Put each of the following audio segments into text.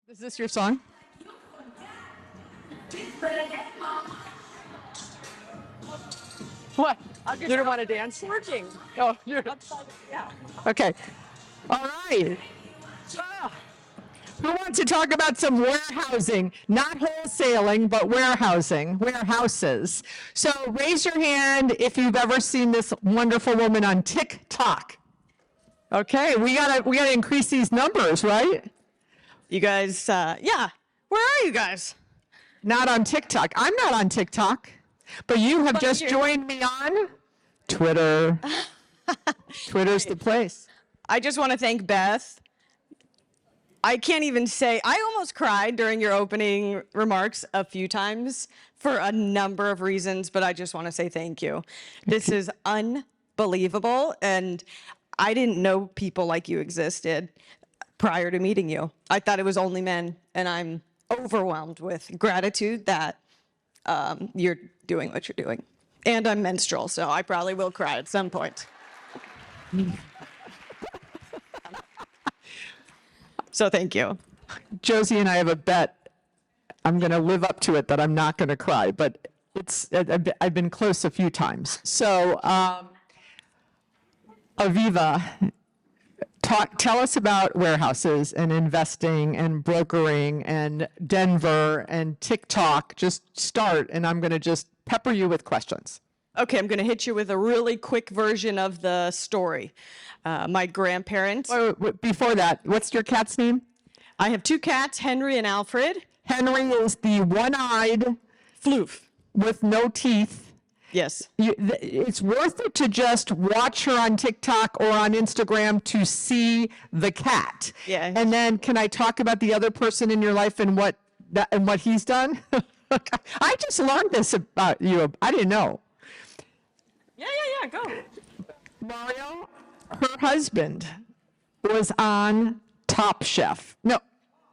Is this your song? What? You don't want to dance? Working. Oh, you're... Yeah. Okay. All right. Who wants to talk about some warehousing? Not wholesaling, but warehousing, warehouses. So raise your hand if you've ever seen this wonderful woman on TikTok. Okay, we gotta increase these numbers, right? You guys, yeah. Where are you guys? Not on TikTok. I'm not on TikTok, but you have just joined me on Twitter. Twitter's the place. I just want to thank Beth. I can't even say, I almost cried during your opening remarks a few times for a number of reasons, but I just want to say thank you. This is unbelievable, and I didn't know people like you existed prior to meeting you. I thought it was only men, and I'm overwhelmed with gratitude that you're doing what you're doing. And I'm menstrual, so I probably will cry at some point. So thank you. Josie and I have a bet. I'm going to live up to it that I'm not going to cry, but I've been close a few times. So, Aviva, tell us about warehouses and investing and brokering and Denver and TikTok. Just start, and I'm going to just pepper you with questions. Okay, I'm going to hit you with a really quick version of the story. My grandparents. Wait, before that, what's your cat's name? I have two cats, Henry and Alfred. Henry is the one-eyed Floof. with no teeth. Yes. It's worth it to just watch her on TikTok or on Instagram to see the cat. Yeah. And then can I talk about the other person in your life and what he's done? I just learned this about you. I didn't know. Yeah, go. Mario, her husband was on Top Chef. No,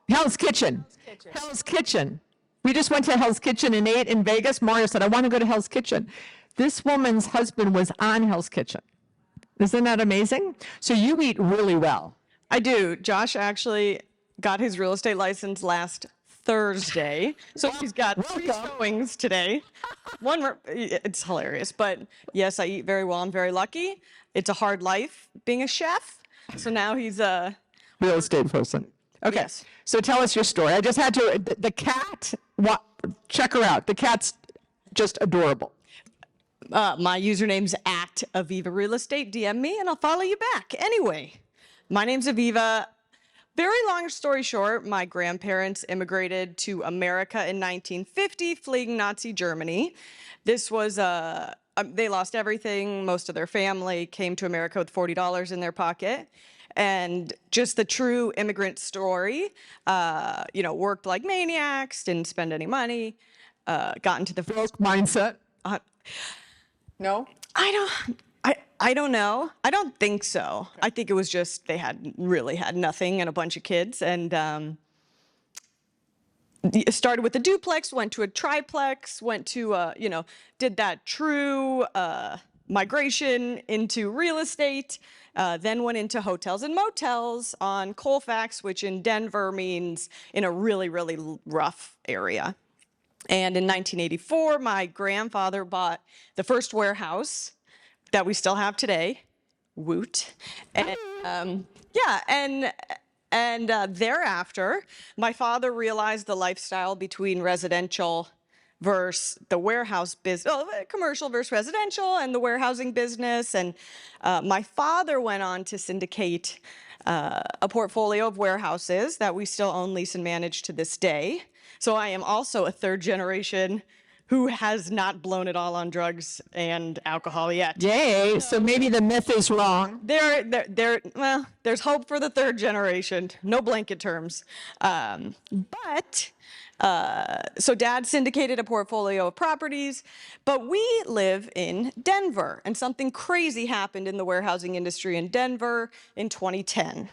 Hell's Kitchen. Hell's Kitchen. We just went to Hell's Kitchen and ate in Vegas. Mario said, I want to go to Hell's Kitchen. This woman's husband was on Hell's Kitchen. Isn't that amazing? So you eat really well. I do. Josh actually got his real estate license last Thursday. So he's got 3 showings today. It's hilarious. But yes, I eat very well. I'm very lucky. It's a hard life being a chef. So now he's a real estate person. Okay. Yes. So tell us your story. I just had to, the cat, check her out. The cat's just adorable. My username's at Aviva Real Estate. DM me and I'll follow you back. Anyway, my name's Aviva. Very long story short, my grandparents immigrated to America in 1950, fleeing Nazi Germany. This was they lost everything. Most of their family came to America with $40 in their pocket. And just the true immigrant story, worked like maniacs, didn't spend any money, got into the broke mindset. No? I don't know. I don't think so. Okay. I think it was just they had nothing and a bunch of kids. And started with a duplex, went to a triplex, went to, did that true migration into real estate, then went into hotels and motels on Colfax, which in Denver means in a really, really rough area. And in 1984, my grandfather bought the first warehouse that we still have today, Woot. And thereafter, my father realized the lifestyle between residential versus the warehouse business, commercial versus residential, and the warehousing business. And my father went on to syndicate a portfolio of warehouses that we still own, lease, and manage to this day. So I am also a third generation who has not blown it all on drugs and alcohol yet. Yay, so maybe the myth is wrong. Well, there's hope for the third generation. No blanket terms. So Dad syndicated a portfolio of properties, but we live in Denver, and something crazy happened in the warehousing industry in Denver in 2010.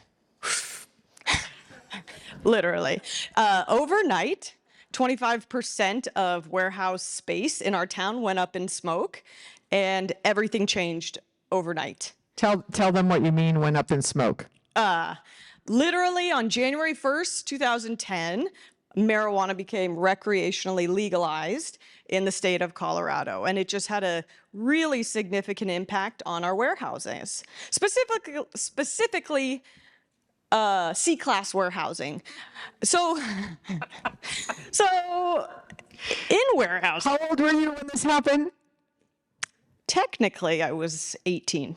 Literally. Overnight, 25% of warehouse space in our town went up in smoke, and everything changed overnight. Tell them what you mean went up in smoke. Literally on January 1st, 2010, marijuana became recreationally legalized in the state of Colorado, and it just had a really significant impact on our warehouses, specifically C-class warehousing. So, so in warehouse, How old were you when this happened? technically I was 18.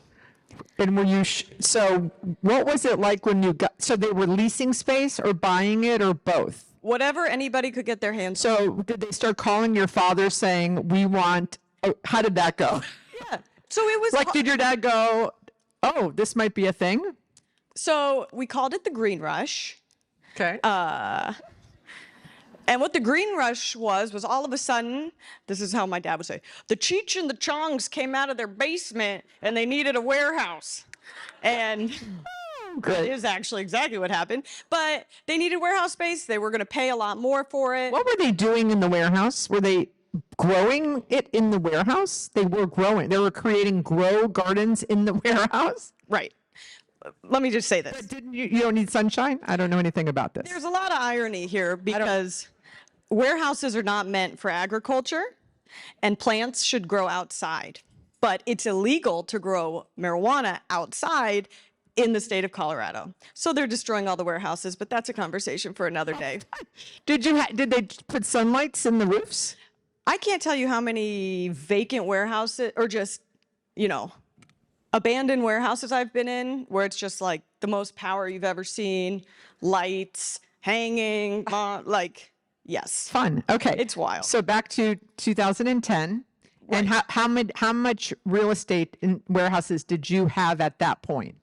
And were you, so what was it like when you got, so they were leasing space or buying it or both? Whatever anybody could get their hands on. So did they start calling your father saying, we want, oh, how did that go? Yeah. So it was Like, did your dad go, oh, this might be a thing? so we called it the Green Rush. Okay. And what the Green Rush was all of a sudden, this is how my dad would say, the Cheech and the Chongs came out of their basement and they needed a warehouse. And that Great. is actually exactly what happened. But they needed warehouse space. They were going to pay a lot more for it. What were they doing in the warehouse? Were they growing it in the warehouse? They were growing. They were creating grow gardens in the warehouse? Right. Let me just say this. Didn't you don't need sunshine? I don't know anything about this. There's a lot of irony here because warehouses are not meant for agriculture and plants should grow outside. But it's illegal to grow marijuana outside in the state of Colorado. So they're destroying all the warehouses, but that's a conversation for another day. Did they put sunlights in the roofs? I can't tell you how many vacant warehouses or just, abandoned warehouses I've been in where it's just like the most power you've ever seen, lights, hanging, yes. Fun. Okay. It's wild. So back to 2010. And how much real estate in warehouses did you have at that point?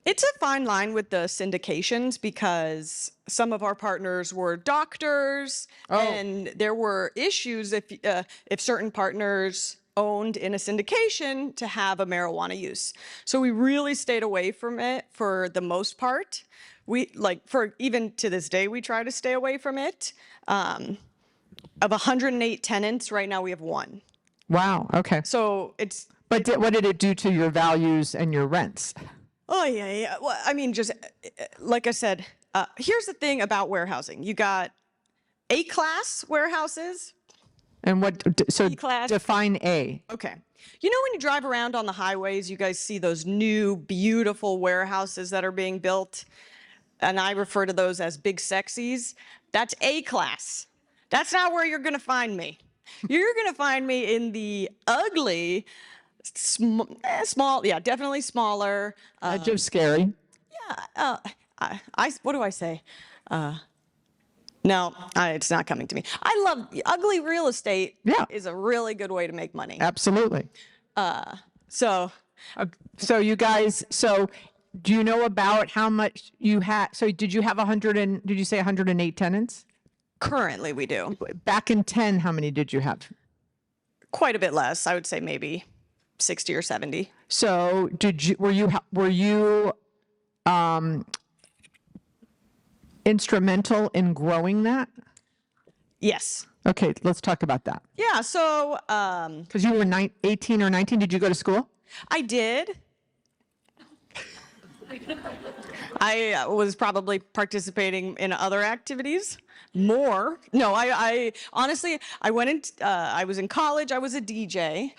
It's a fine line with the syndications because some of our partners were doctors, and there were issues if certain partners owned in a syndication to have a marijuana use. So we really stayed away from it for the most part. Even to this day, we try to stay away from it. Of 108 tenants, right now we have one. Wow. Okay. So it's But what did it do to your values and your rents? Oh, yeah. Well, I mean, just like I said, here's the thing about warehousing. You got A-class warehouses. And so E-class. define A. Okay. You know when you drive around on the highways, you guys see those new, beautiful warehouses that are being built? And I refer to those as big sexies. That's A-class. That's not where you're going to find me. You're going to find me in the ugly, small, yeah, definitely smaller. Just scary. What do I say? No, it's not coming to me. I love ugly real estate. Yeah. Is a really good way to make money. Absolutely. So So you guys, do you know about how much you had? So did you have did you say 108 tenants? currently we do Back in 10, how many did you have? quite a bit less. I would say maybe 60 or 70. So were you instrumental in growing that? Yes. Okay, let's talk about that. Yeah. So Because you were 18 or 19. Did you go to school? I did. I was probably participating in other activities more. No, I honestly, I went in, I was in college. I was a DJ.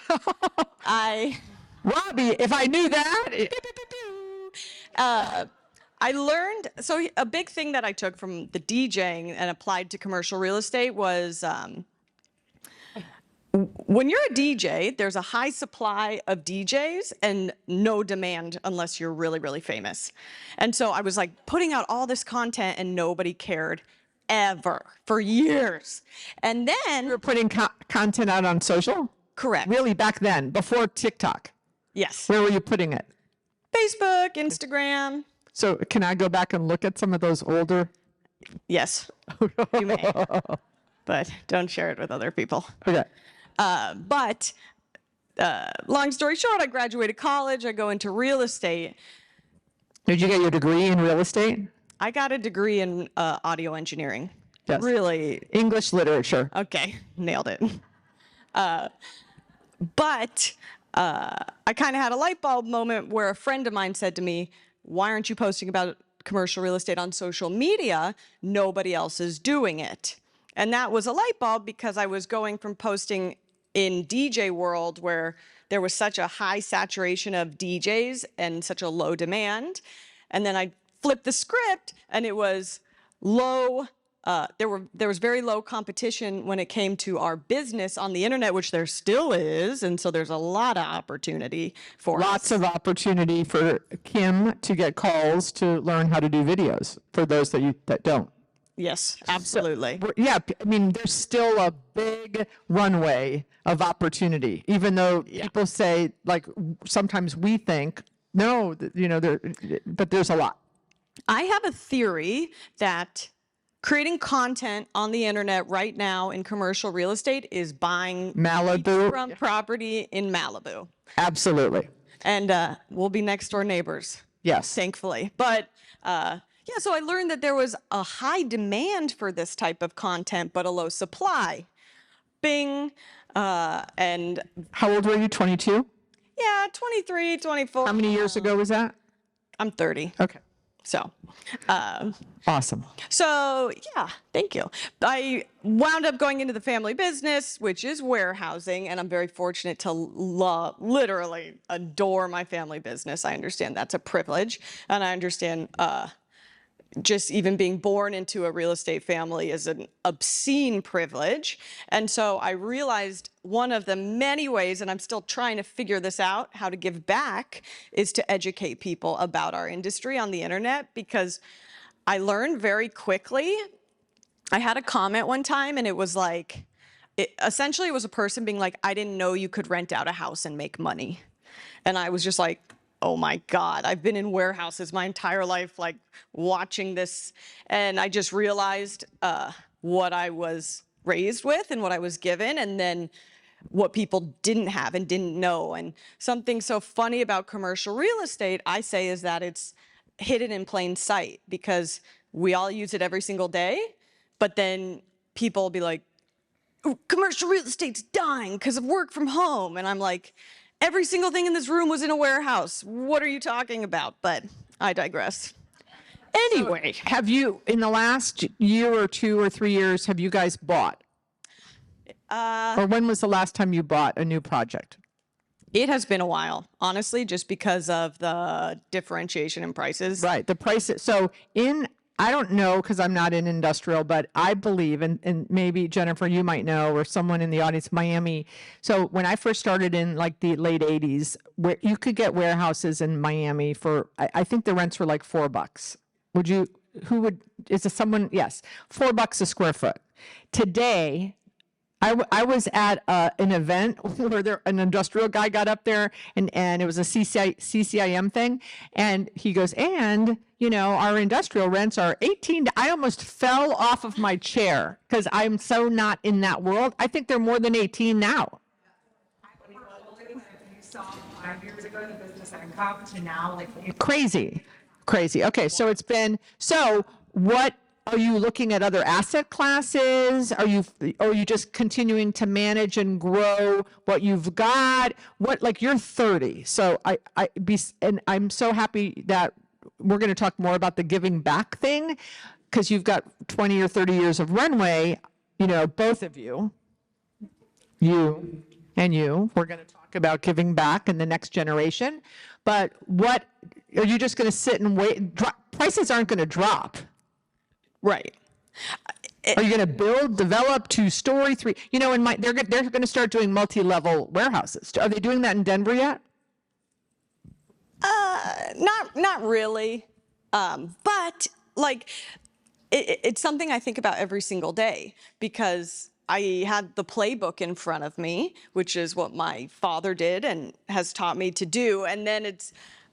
Robbie, if I knew that. I learned, so a big thing that I took from the DJing and applied to commercial real estate was when you're a DJ, there's a high supply of DJs and no demand unless you're really, really famous. And so I was like putting out all this content and nobody cared ever for years. And then, You were putting content out on social? correct. Really, back then, before TikTok? Yes. Where were you putting it? Facebook, Instagram. So can I go back and look at some of those older? Yes, you may. But don't share it with other people. Okay. But long story short, I graduated college. I go into real estate. Did you get your degree in real estate? I got a degree in audio engineering. Yes. Really? English literature. Okay, nailed it. But I kind of had a light bulb moment where a friend of mine said to me, "Why aren't you posting about commercial real estate on social media, nobody else is doing it. And that was a light bulb because I was going from posting in DJ world where there was such a high saturation of DJs and such a low demand. And then I flipped the script and it was low. There was very low competition when it came to our business on the internet, which there still is. And so there's a lot of opportunity for us. Lots of opportunity for Kim to get calls to learn how to do videos for those that don't. Yes, absolutely. Yeah, I mean, there's still a big runway of opportunity, even though people say, like, sometimes we think, no, but there's a lot. I have a theory that creating content on the internet right now in commercial real estate is buying Malibu. beachfront property in Malibu. Absolutely. And we'll be next door neighbors. Yes. Thankfully. But yeah, so I learned that there was a high demand for this type of content, but a low supply. Bing. And How old were you? 22? yeah, 23, 24. How many years ago was that? I'm 30. Okay. So, Awesome. so yeah, thank you. I wound up going into the family business, which is warehousing, and I'm very fortunate to literally adore my family business. I understand that's a privilege, and I understand just even being born into a real estate family is an obscene privilege. And so I realized one of the many ways, and I'm still trying to figure this out, how to give back, is to educate people about our industry on the internet, because I learned very quickly. I had a comment one time and it was like, essentially it was a person being like, I didn't know you could rent out a house and make money. And I was just like, oh my God, I've been in warehouses my entire life, like watching this. And I just realized what I was raised with and what I was given, and then what people didn't have and didn't know. And something so funny about commercial real estate, I say, is that it's hidden in plain sight, because we all use it every single day. But then people will be like, commercial real estate's dying because of work from home. And I'm like, every single thing in this room was in a warehouse. What are you talking about? But I digress. Anyway, Have you, in the last year or 2 or 3 years, have you guys bought? Or when was the last time you bought a new project? it has been a while, honestly, just because of the differentiation in prices. Right, the price. So I don't know because I'm not in industrial, but I believe, and maybe Jennifer, you might know, or someone in the audience, Miami. So when I first started in like the late 80s, where you could get warehouses in Miami for, I think the rents were like $4. Is it someone? Yes, $4 a square foot. Today, I was at an event where an industrial guy got up there and it was a CCIM thing. And he goes, and, our industrial rents are 18. I almost fell off of my chair because I'm so not in that world. I think they're more than 18 now. You saw 5 years ago the business income to now, like, Crazy. Okay. So what? Are you looking at other asset classes? Are you just continuing to manage and grow what you've got? You're 30. So I'm so happy that we're going to talk more about the giving back thing, because you've got 20 or 30 years of runway, both of you and you, we're going to talk about giving back in the next generation. But what, are you just going to sit and wait? Prices aren't going to drop. Right. Are you going to build, develop 2-story, 3? They're going to start doing multi-level warehouses. Are they doing that in Denver yet? Not really. But it's something I think about every single day, because I had the playbook in front of me, which is what my father did and has taught me to do. And then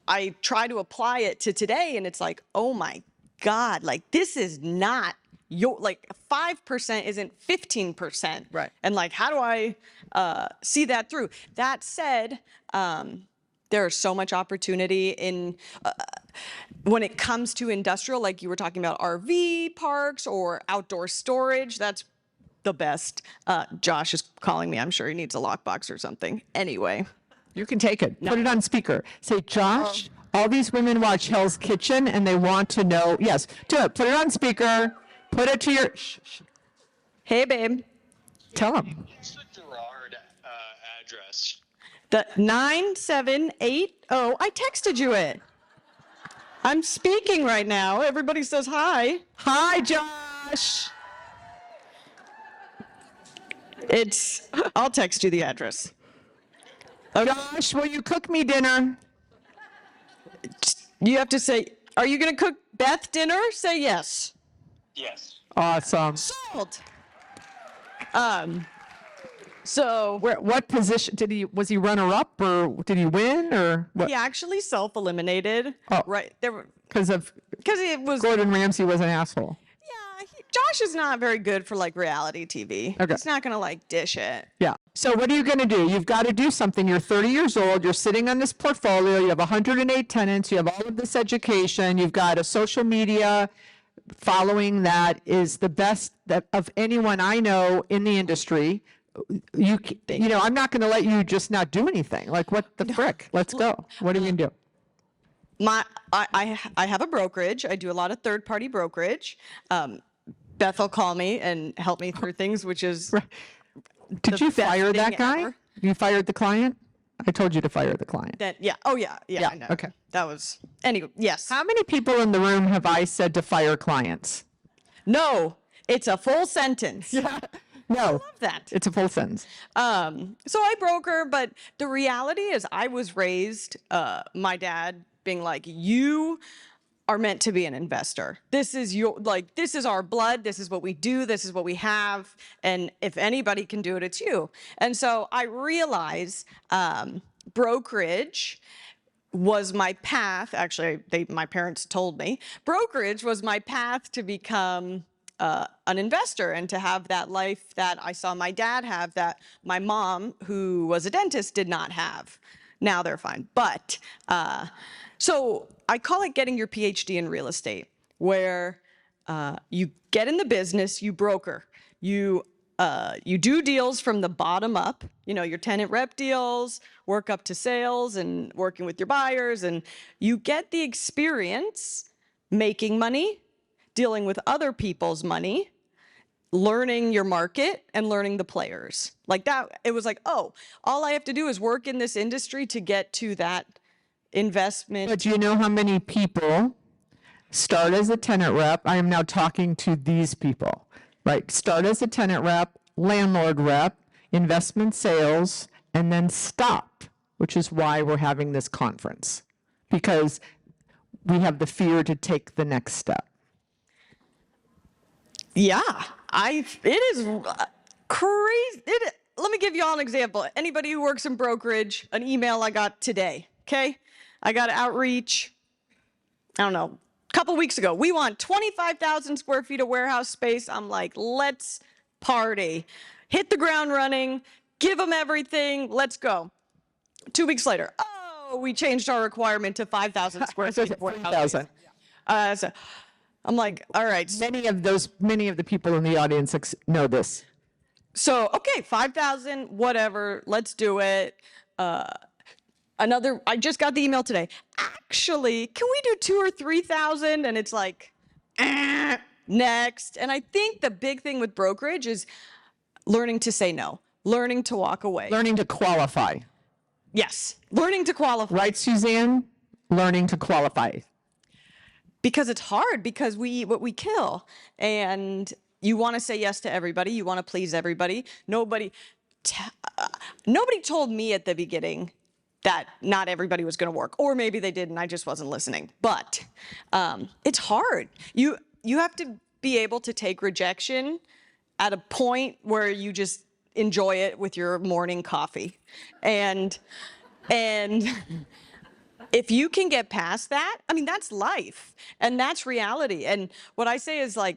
I try to apply it to today, and it's like, oh my God, this is not 5% isn't 15%. Right. And how do I see that through? That said, there is so much opportunity in when it comes to industrial, like you were talking about RV parks or outdoor storage. That's the best. Josh is calling me. I'm sure he needs a lockbox or something. Anyway. You can take it. Put it on speaker. Say, Josh, All these women watch Hell's Kitchen and they want to know. Yes, do it. Put it on speaker. Put it to your. Hey, babe. Tell them. What's the Gerard address? The 9780. I texted you it. I'm speaking right now. Everybody says hi. Hi, Josh. I'll text you the address. Josh, will you cook me dinner? You have to say, are you going to cook Beth dinner? Say yes. Yes. Awesome. Sold. So What position did he? Was he runner up or did he win or what? he actually self-eliminated. Oh. Right. Because It was, Gordon Ramsay was an asshole. yeah, Josh is not very good for like reality TV. Okay. He's not going to like dish it. Yeah. So what are you going to do? You've got to do something. You're 30 years old. You're sitting on this portfolio. You have 108 tenants. You have all of this education. You've got a social media following that is the best of anyone I know in the industry. You know, I'm not going to let you just not do anything. Like, what the frick? Let's go. What are you going to do? I have a brokerage. I do a lot of third-party brokerage. Beth will call me and help me through things, which is Did you best fire that thing guy? ever. You fired the client? I told you to fire the client. that. Yeah. Oh yeah. Yeah. I know. okay. That was anyway. Yes. How many people in the room have I said to fire clients? No. It's a full sentence. No, Love that. it's a full sentence. So I broker, but the reality is I was raised, my dad being like, you are meant to be an investor. This is this is our blood. This is what we do. This is what we have. And if anybody can do it, it's you. And so I realize brokerage was my path. Actually, my parents told me brokerage was my path to become an investor and to have that life that I saw my dad have, that my mom, who was a dentist, did not have. Now they're fine. But so I call it getting your PhD in real estate, where you get in the business, you broker, you do deals from the bottom up, you know, your tenant rep deals, work up to sales and working with your buyers, and you get the experience making money, dealing with other people's money, learning your market and learning the players. Like that, it was like, oh, all I have to do is work in this industry to get to that investment. But do you know how many people start as a tenant rep? I am now talking to these people, right? Start as a tenant rep, landlord rep, investment sales, and then stop, which is why we're having this conference, because we have the fear to take the next step. Yeah, it is crazy. Let me give you all an example. Anybody who works in brokerage, an email I got today, okay? I got outreach, I don't know, a couple weeks ago. We want 25,000 square feet of warehouse space. I'm like, let's party. Hit the ground running, give them everything, let's go. 2 weeks later, oh, we changed our requirement to 5,000 square feet of warehouse space. 3,000. So I'm like, all right. Many of the people in the audience know this. So, okay, 5,000, whatever, let's do it. I just got the email today. Actually, can we do 2,000 or 3,000? And it's like, next. And I think the big thing with brokerage is learning to say no, learning to walk away. Learning to qualify. Yes, learning to qualify. Right, Suzanne? Learning to qualify. Because it's hard, because we eat what we kill. And you want to say yes to everybody. You want to please everybody. Nobody told me at the beginning that not everybody was going to work. Or maybe they did and I just wasn't listening. But it's hard. You have to be able to take rejection at a point where you just enjoy it with your morning coffee. And if you can get past that, I mean, that's life and that's reality. And what I say is, like,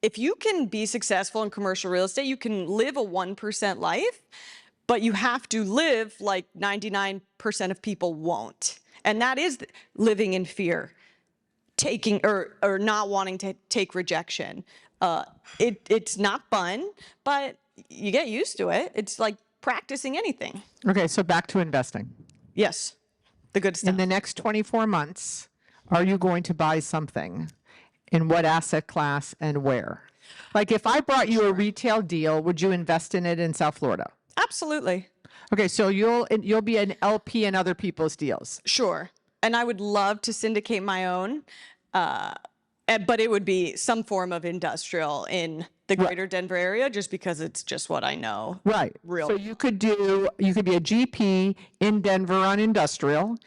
if you can be successful in commercial real estate, you can live a 1% life, but you have to live like 99% of people won't. And that is living in fear, taking or not wanting to take rejection. It's not fun, but you get used to it. It's like practicing anything. Okay, so back to investing. Yes. The good stuff. In the next 24 months, are you going to buy something? In what asset class and where? Like if I brought you a retail deal, would you invest in it in South Florida? Absolutely. Okay, so you'll be an LP in other people's deals. Sure. And I would love to syndicate my own, but it would be some form of industrial in the greater Denver area just because it's just what I know. Right. Real. So you could be a GP in Denver on industrial.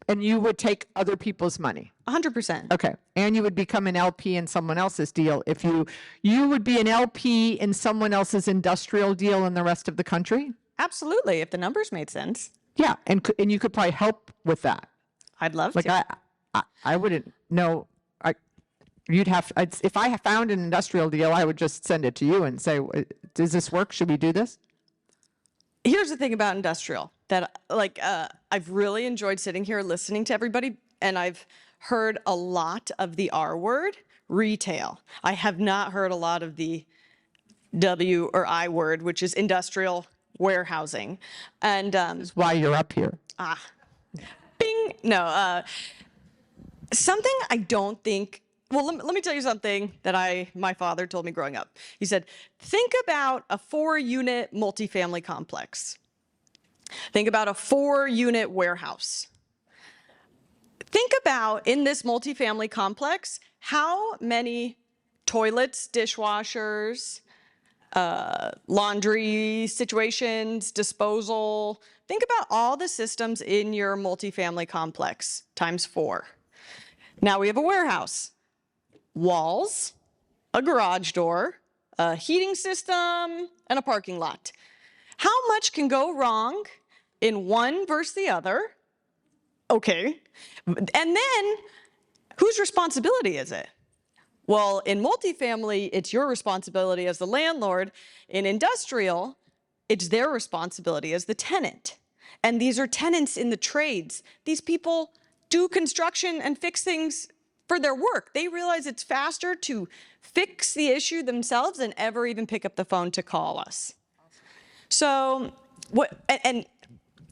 And you would take other people's money. 100%. Okay. And you would become an LP in someone else's deal if you would be an LP in someone else's industrial deal in the rest of the country? Absolutely. If the numbers made sense, Yeah, and you could probably help with that. I'd love Like to. I wouldn't know. If I found an industrial deal, I would just send it to you and say, "Does this work? Should we do this?" Here's the thing about industrial that I've really enjoyed sitting here listening to everybody, and I've heard a lot of the R word, retail. I have not heard a lot of the W or I word, which is industrial warehousing. And That's why you're up here. bing, no, something I don't think. Well, let me tell you something that my father told me growing up. He said, think about a 4-unit multifamily complex. Think about a 4-unit warehouse. Think about in this multifamily complex, how many toilets, dishwashers, laundry situations, disposal. Think about all the systems in your multifamily complex times 4. Now we have a warehouse. Walls, a garage door, a heating system, and a parking lot. How much can go wrong in one versus the other? Okay. And then whose responsibility is it? Well, in multifamily, it's your responsibility as the landlord. In industrial, it's their responsibility as the tenant. And these are tenants in the trades. These people do construction and fix things for their work. They realize it's faster to fix the issue themselves than ever even pick up the phone to call us. So,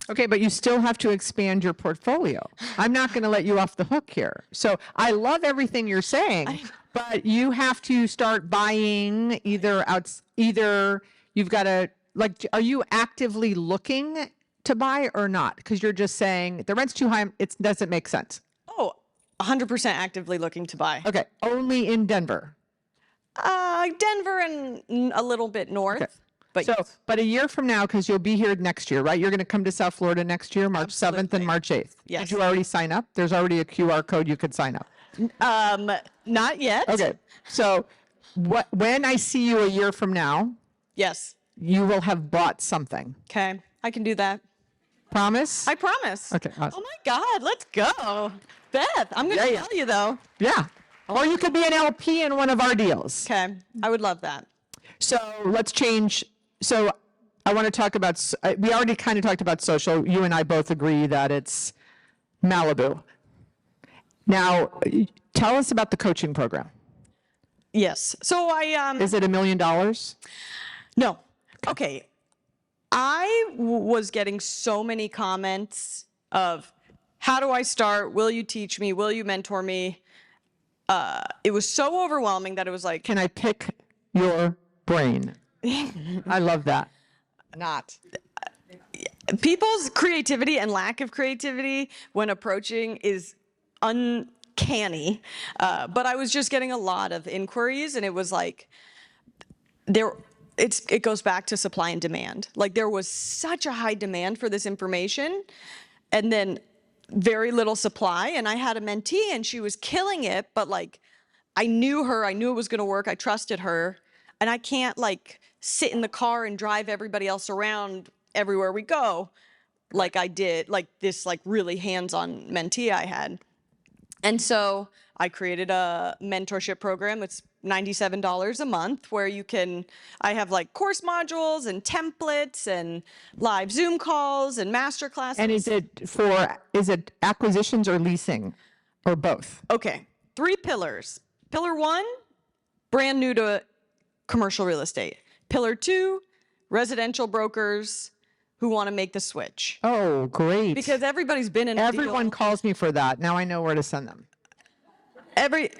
Okay, but you still have to expand your portfolio. I'm not going to let you off the hook here. So I love everything you're saying, but you have to start buying either you've got to, like, are you actively looking to buy or not? Because you're just saying the rent's too high, it doesn't make sense. 100% actively looking to buy. Okay, only in Denver. Denver and a little bit north. Okay. But So, but a year from now, because you'll be here next year, right? You're going to come to South Florida next year, March 7th Absolutely. and March 8th. Yes. Did you already sign up? There's already a QR code you could sign up. not yet. Okay. So when I see you a year from now, Yes. you will have bought something. Okay. I can do that. Promise? I promise. Okay, awesome. Oh my God, let's go. Beth, I'm going to Yeah. tell you though. Yeah. Or you could be an LP in one of our deals. Okay. I would love that. So let's change. So I want to talk about, we already kind of talked about social. You and I both agree that it's Malibu. Now, tell us about the coaching program. Yes. So Is it $1 million? no. Okay. I was getting so many comments of, how do I start? Will you teach me? Will you mentor me? It was so overwhelming that it was like, Can I pick your brain? I love that. Not. people's creativity and lack of creativity when approaching is uncanny. But I was just getting a lot of inquiries, and it was like it goes back to supply and demand. Like there was such a high demand for this information, and then very little supply. And I had a mentee, and she was killing it, but like I knew her, I knew it was going to work, I trusted her, and I can't like sit in the car and drive everybody else around everywhere we go like I did, like this like really hands-on mentee I had. And so I created a mentorship program. It's $97 a month where I have like course modules and templates and live Zoom calls and master classes. And is it acquisitions or leasing or both? Okay, 3 pillars. Pillar 1, brand new to commercial real estate. Pillar 2, residential brokers who want to make the switch. Oh, great. Because everybody's been in a everyone deal. calls me for that. Now I know where to send them. Every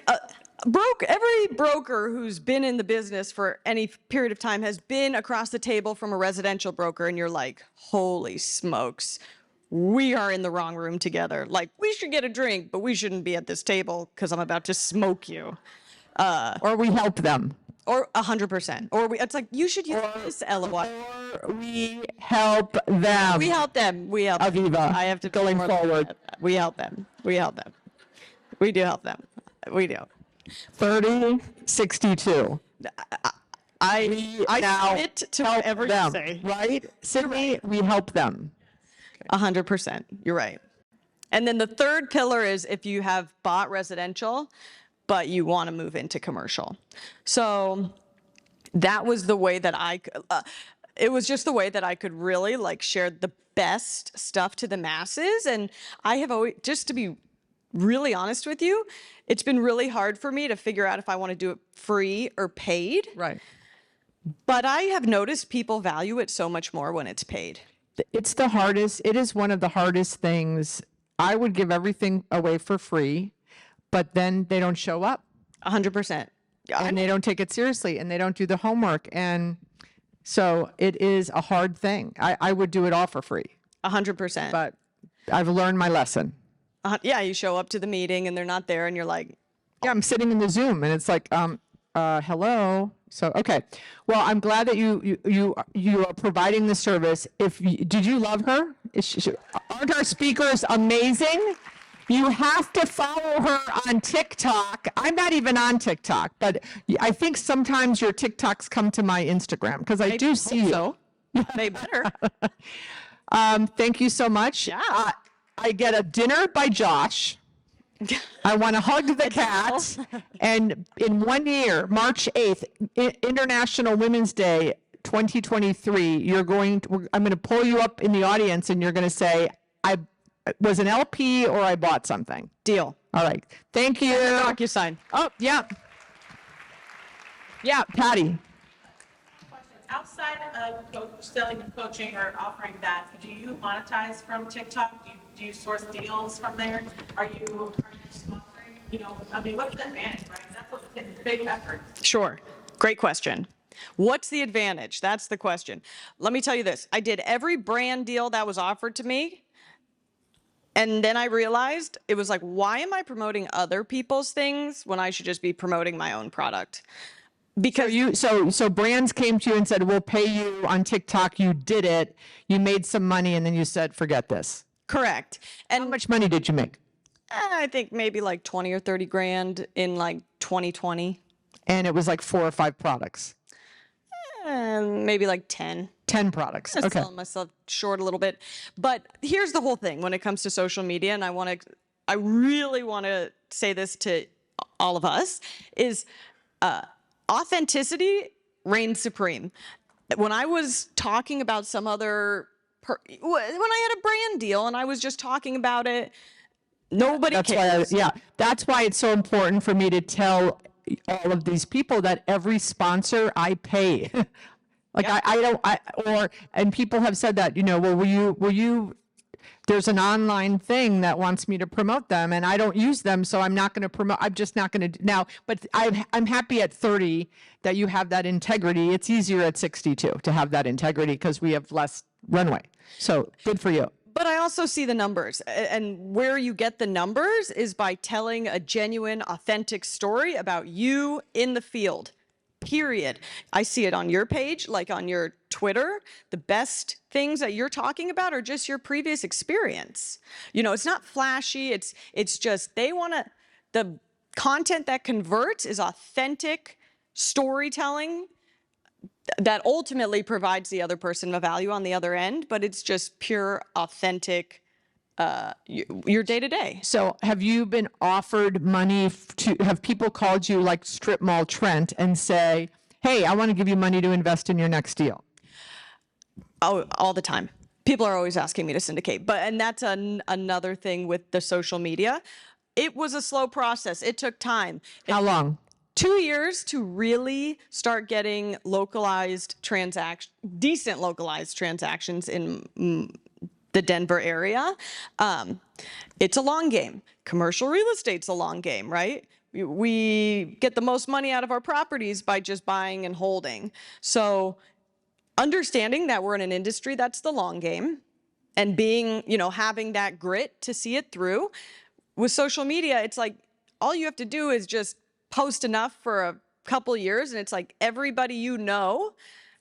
broker who's been in the business for any period of time has been across the table from a residential broker, and you're like, holy smokes, we are in the wrong room together. Like, we should get a drink, but we shouldn't be at this table because I'm about to smoke you. Or we help them. Or 100%. Or it's like, you should use this LOI. Or we help them. We help them. We help them. Aviva, I have to going more than forward. that. We help them. We help them. We do help them. We do. 3062. I now submit to help whatever them, you say. right? Sydney, we help them. 100%. You're right. And then the third pillar is if you have bought residential, but you want to move into commercial. So that was the way that it was just the way that I could really like share the best stuff to the masses. And I have always, just to be really honest with you, it's been really hard for me to figure out if I want to do it free or paid. Right. But I have noticed people value it so much more when it's paid. It's the hardest. It is one of the hardest things. I would give everything away for free, but then they don't show up 100%. and they don't take it seriously and they don't do the homework. And so it is a hard thing. I would do it all for free, 100%. but I've learned my lesson. Yeah, you show up to the meeting and they're not there and you're like, Yeah, I'm sitting in the Zoom and it's like, hello. So, okay. Well, I'm glad that you are providing the service. Did you love her? Aren't our speakers amazing? You have to follow her on TikTok. I'm not even on TikTok, but I think sometimes your TikToks come to my Instagram because I do see you. so. They better. Thank you so much. Yeah. I get a dinner by Josh. I want to hug the cat. And in 1 year, March 8th, International Women's Day 2023, I'm going to pull you up in the audience and you're going to say, I was an LP or I bought something. Deal. All right. Thank you. DocuSign. Oh, yeah. Yeah, Patty. Outside of selling and coaching or offering that, do you monetize from TikTok? Do you source deals from there? Are you sponsoring? You know, I mean, what's the advantage, right? That's a big effort. Sure. Great question. What's the advantage? That's the question. Let me tell you this. I did every brand deal that was offered to me. And then I realized it was like, why am I promoting other people's things when I should just be promoting my own product? Because So brands came to you and said, we'll pay you on TikTok. You did it. You made some money and then you said, forget this. correct. How And much money did you make? I think maybe like 20 or 30 grand in like 2020. And it was like 4 or 5 products. And maybe like 10. 10 products. I'm Okay. selling myself short a little bit. But here's the whole thing when it comes to social media, and I really want to say this to all of us, is authenticity reigns supreme. When I was talking about some other, when I had a brand deal and I was just talking about it, nobody That's cares. why, that's why it's so important for me to tell all of these people that every sponsor I pay. Like and people have said that, well, will you, there's an online thing that wants me to promote them and I don't use them. So I'm not going to promote, I'm just not going to now, but I'm happy at 30 that you have that integrity. It's easier at 62 to have that integrity because we have less runway. So good for you. But I also see the numbers, and where you get the numbers is by telling a genuine, authentic story about you in the field, period. I see it on your page, like on your Twitter. The best things that you're talking about are just your previous experience. It's not flashy. It's just the content that converts is authentic storytelling that ultimately provides the other person a value on the other end, but it's just pure, authentic, your day to day. So have you been offered money have people called you like Strip Mall Trent and say, hey, I want to give you money to invest in your next deal? Oh, all the time. People are always asking me to syndicate, and that's another thing with the social media. It was a slow process. It took time. How long? 2 years to really start getting decent localized transactions in the Denver area. It's a long game. Commercial real estate's a long game, right? We get the most money out of our properties by just buying and holding. So understanding that we're in an industry that's the long game and being, having that grit to see it through. With social media, it's like all you have to do is just post enough for a couple years and it's like everybody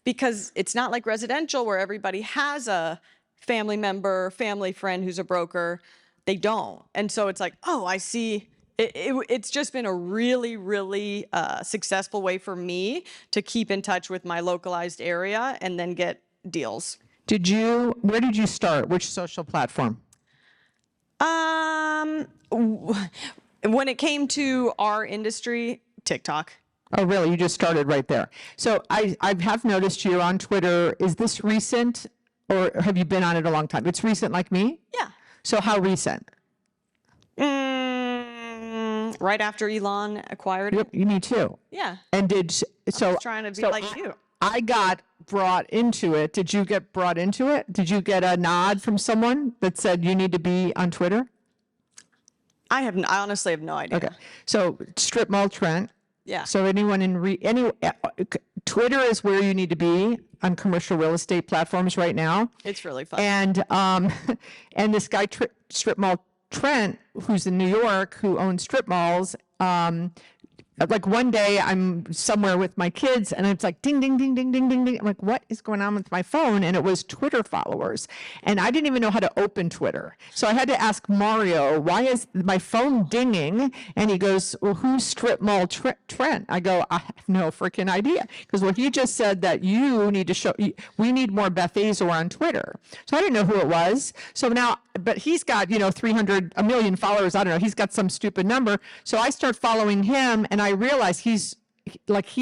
because it's not like residential where everybody has a family member, family friend who's a broker. They don't. And so it's like, oh, I see. It's just been a really, really successful way for me to keep in touch with my localized area and then get deals. Where did you start? Which social platform? When it came to our industry, TikTok. Oh, really? You just started right there. So I have noticed you on Twitter. Is this recent or have you been on it a long time? It's recent like me? Yeah. So how recent? Right after Elon acquired it. Yep, me too. Yeah. And Trying to be like you. I got brought into it. Did you get brought into it? Did you get a nod from someone that said you need to be on Twitter? I honestly have no idea. Okay. So Strip Mall Trent. Yeah. So anyone Twitter is where you need to be on commercial real estate platforms right now. It's really fun. And this guy Strip Mall Trent, who's in New York, who owns strip malls, like one day I'm somewhere with my kids and it's like ding, ding, ding, ding, ding, ding, ding. I'm like, what is going on with my phone? And it was Twitter followers. And I didn't even know how to open Twitter. So I had to ask Mario, why is my phone dinging? And he goes, well, who's Strip Mall Trent? I go, I have no freaking idea. Because he just said that you need to we need more Beth Azor on Twitter. So I didn't know who it was. So now, but he's got, 1 million followers. I don't know. He's got some stupid number. So I start following him and I realize he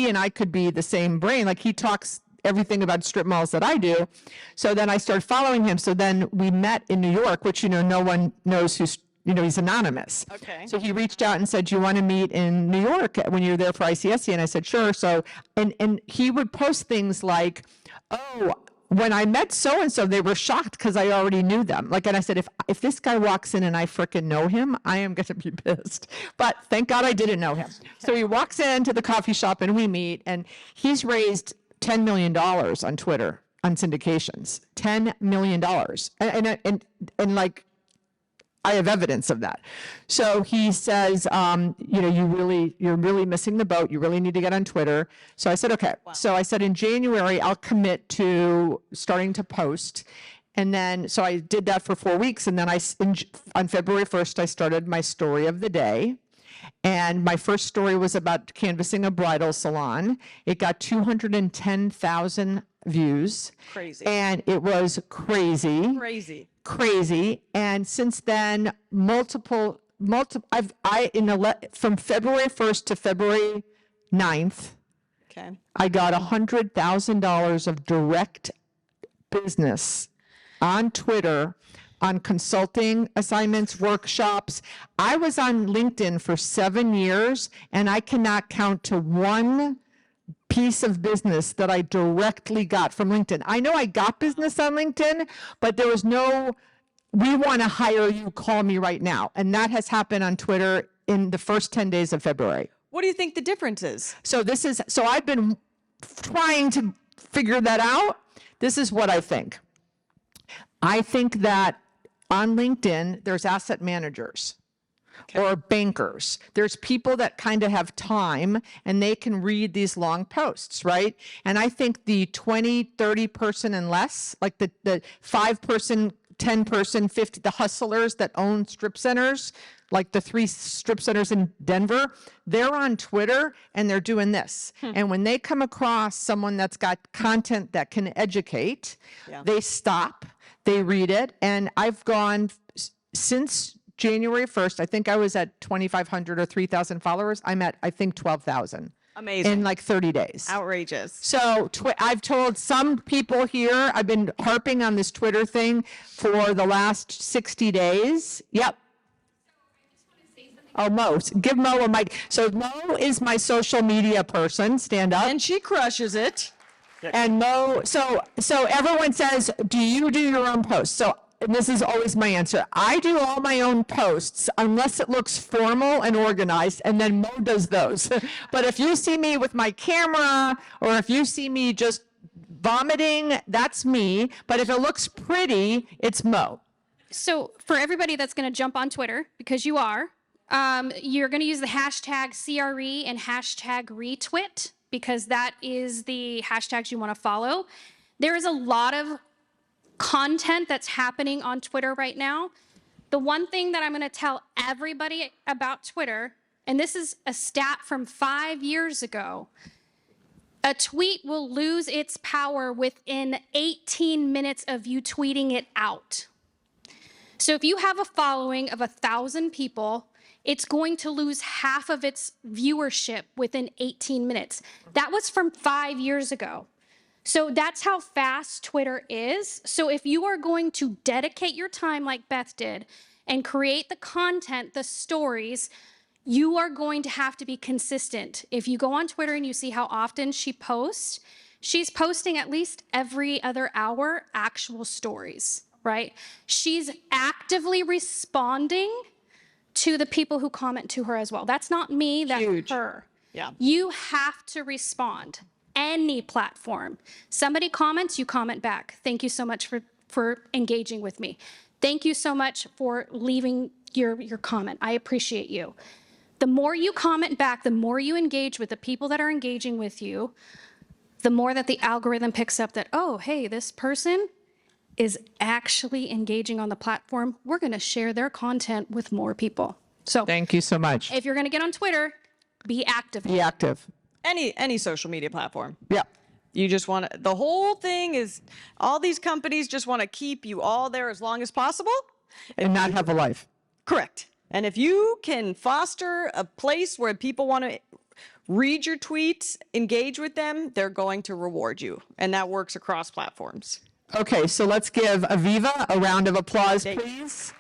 and I could be the same brain. Like he talks everything about strip malls that I do. So then I started following him. So then we met in New York, which, no one knows who's, he's anonymous. Okay. So he reached out and said, do you want to meet in New York when you're there for ICSC? And I said, sure. So, and he would post things like, oh, when I met so-and-so, they were shocked because I already knew them. And I said, if this guy walks in and I frickin' know him, I am going to be pissed. But thank God I didn't know him. So he walks into the coffee shop and we meet, and he's raised $10 million on Twitter on syndications. $10 million. And I have evidence of that. So he says, you're really missing the boat. You really need to get on Twitter. So I said, okay. Wow. So I said in January, I'll commit to starting to post. And then, so I did that for 4 weeks. And then on February 1st, I started my story of the day. And my first story was about canvassing a bridal salon. It got 210,000 views. Crazy. And it was crazy. Crazy. And since then, from February 1st to February 9th, okay, I got $100,000 of direct business on Twitter, on consulting assignments, workshops. I was on LinkedIn for 7 years, and I cannot count to one piece of business that I directly got from LinkedIn. I know I got business on LinkedIn, but there was no, we want to hire you, call me right now. And that has happened on Twitter in the first 10 days of February. What do you think the difference is? So I've been trying to figure that out. This is what I think. I think that on LinkedIn, there's asset managers. Okay. Or bankers. There's people that kind of have time and they can read these long posts, right? And I think the 20, 30 person and less, like the 5 person, 10 person, 50, the hustlers that own strip centers, like the 3 strip centers in Denver, they're on Twitter and they're doing this. And when they come across someone that's got content that can educate, they stop, they read it. And I've gone since January 1st, I think I was at 2,500 or 3,000 followers. I'm at, I think, 12,000. Amazing. In like 30 days. Outrageous. So I've told some people here, I've been harping on this Twitter thing for the last 60 days. Yep. So I just want to say something Oh, Mo. Give Mo a mic. So Mo is my social media person. Stand up. And she crushes it. And Mo, so everyone says, do you do your own posts? So and this is always my answer. I do all my own posts unless it looks formal and organized, and then Mo does those. But if you see me with my camera, or if you see me just vomiting, that's me. But if it looks pretty, it's Mo. So for everybody that's going to jump on Twitter, because you are, you're going to use the hashtag CRE and hashtag retweet, because that is the hashtags you want to follow. There is a lot of content that's happening on Twitter right now. The one thing that I'm going to tell everybody about Twitter, and this is a stat from 5 years ago, a tweet will lose its power within 18 minutes of you tweeting it out. So if you have a following of 1,000 people, it's going to lose half of its viewership within 18 minutes. That was from 5 years ago. So that's how fast Twitter is. So if you are going to dedicate your time like Beth did and create the content, the stories, you are going to have to be consistent. If you go on Twitter and you see how often she posts, she's posting at least every other hour actual stories, right? She's actively responding to the people who comment to her as well. That's not me, that's Huge. her. Yeah. You have to respond. Any platform. Somebody comments, you comment back. Thank you so much for engaging with me. Thank you so much for leaving your comment. I appreciate you. The more you comment back, the more you engage with the people that are engaging with you, the more that the algorithm picks up that, oh, hey, this person is actually engaging on the platform. We're going to share their content with more people. So Thank you so much. if you're going to get on Twitter, be active. Be active. Any social media platform. Yeah. You just want to, the whole thing is all these companies just want to keep you all there as long as possible. And not have a life. Correct. And if you can foster a place where people want to read your tweets, engage with them, they're going to reward you. And that works across platforms. Okay, so let's give Aviva a round of applause, please.